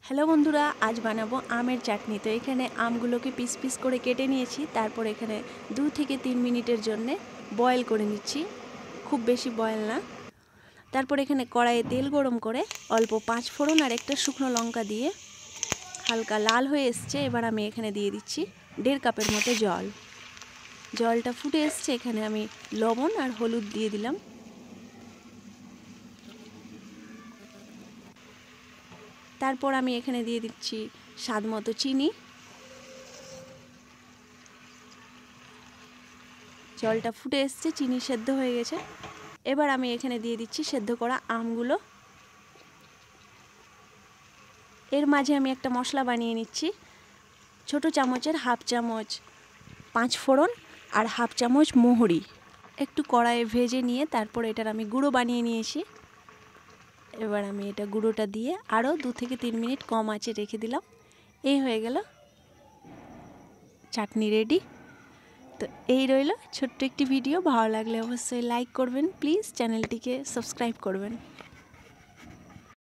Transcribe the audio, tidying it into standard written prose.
Hello বন্ধুরা, আজ বানাবো আমের চাটনি। তো এখানে আমগুলোকে পিস পিস করে কেটে নিয়েছি। তারপর এখানে 2 থেকে 3 মিনিটের জন্য বয়েল করে নিচ্ছি, খুব বেশি বয়েল না। তারপর এখানে কড়াইয়ে তেল গরম করে অল্প 5 ফোড়ন আর একটা শুকনো লঙ্কা দিয়ে হালকা লাল হয়ে এসছে। এবার আমি এখানে দিয়ে দিচ্ছি 1.5 কাপের মতো জল। জলটা ফুটে এসছে, এখানে আমি লবণ আর হলুদ দিয়ে দিলাম। তারপর আমি এখানে দিয়ে দিচ্ছি স্বাদ মতো চিনি। জলটা ফুটে এসছে, চিনি সেদ্ধ হয়ে গেছে। এবার আমি এখানে দিয়ে দিচ্ছি সেদ্ধ করা আমগুলো। এর মাঝে আমি একটা মশলা বানিয়ে নিচ্ছি। ছোট চামচের হাফ চামচ 5 ফোড়ন আর হাফ চামচ মোহরি একটু কড়াইয়ে ভেজে নিয়ে তারপর এটার আমি গুঁড়ো বানিয়ে নিয়েছি। এবার আমি এটা গুঁড়োটা দিয়ে আরও 2 থেকে 3 মিনিট কম আঁচে রেখে দিলাম। এই হয়ে গেল চাটনি রেডি। তো এই রইল ছোট্ট একটি ভিডিও। ভালো লাগলে অবশ্যই লাইক করবেন, প্লিজ চ্যানেলটিকে সাবস্ক্রাইব করবেন।